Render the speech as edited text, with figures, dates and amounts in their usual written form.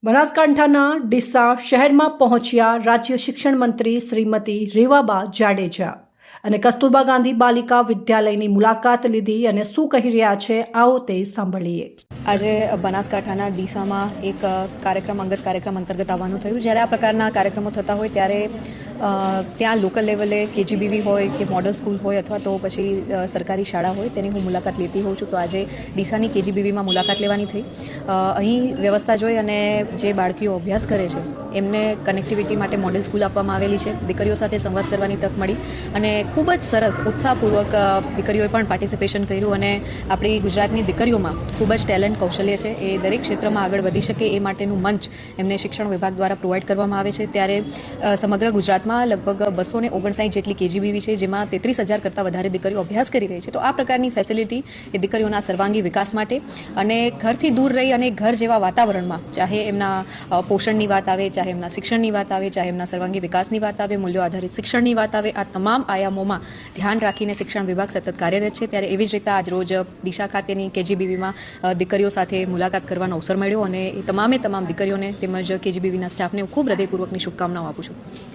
બનાસકાંઠાના ડીસા શહેરમાં પહોંચ્યા રાજ્ય શિક્ષણ મંત્રી શ્રીમતી રેવાબા જાડેજા અને કસ્તુરબા ગાંધી બાલિકા વિદ્યાલયની મુલાકાત લીધી અને શું કહી રહ્યા છે આવો તે સાંભળીએ। આજે બનાસકાંઠાના ડીસામાં એક અંગત કાર્યક્રમ અંતર્ગત આવવાનું થયું। જ્યારે આ પ્રકારના કાર્યક્રમો થતા હોય ત્યારે ત્યાં લોકલ લેવલે કેજીબીવી હોય કે મોડલ સ્કૂલ હોય અથવા તો પછી સરકારી શાળા હોય તેની હું મુલાકાત લેતી હોઉં છું। તો આજે ડીસાની કેજીબીવીમાં મુલાકાત લેવાની થઈ। અહીં વ્યવસ્થા જોઈ અને જે બાળકીઓ અભ્યાસ કરે છે એમને કનેક્ટિવિટી માટે મોડેલ સ્કૂલ આપવામાં આવેલી છે। દીકરીઓ સાથે સંવાદ કરવાની તક મળી અને ખૂબ જ સરસ ઉત્સાહપૂર્વક દીકરીઓએ પણ પાર્ટિસિપેશન કર્યું અને આપણી ગુજરાતની દીકરીઓમાં ખૂબ જ ટેલેન્ટ કૌશલ્ય છે એ દરેક ક્ષેત્રમાં આગળ વધી શકે એ માટેનું મંચ એમને શિક્ષણ વિભાગ દ્વારા પ્રોવાઈડ કરવામાં આવે છે। ત્યારે સમગ્ર ગુજરાતમાં લગભગ 259 જેટલી કેજીબીવી છે જેમાં 33,000 કરતાં વધારે દીકરીઓ અભ્યાસ કરી રહી છે। તો આ પ્રકારની ફેસિલિટી એ દીકરીઓના સર્વાંગી વિકાસ માટે અને ઘરથી દૂર રહી અને ઘર જેવા વાતાવરણમાં ચાહે એમના પોષણની વાત આવે, ચાહે એમના શિક્ષણની વાત આવે, ચાહે એમના સર્વાંગી વિકાસની વાત આવે, મૂલ્યો આધારિત શિક્ષણની વાત આવે, આ તમામ આયામોમાં ધ્યાન રાખીને શિક્ષણ વિભાગ સતત કાર્યરત છે। ત્યારે એવી જ રીતે આજ રોજ ડીસા ખાતેની કેજીબીવીમાં દીકરીઓ સાથે મુલાકાત કરવાનો અવસર મળ્યો અને એ તમામ દીકરીઓને તેમજ કેજીબીવીના સ્ટાફને ખૂબ હૃદયપૂર્વકની શુભકામનાઓ આપું છું।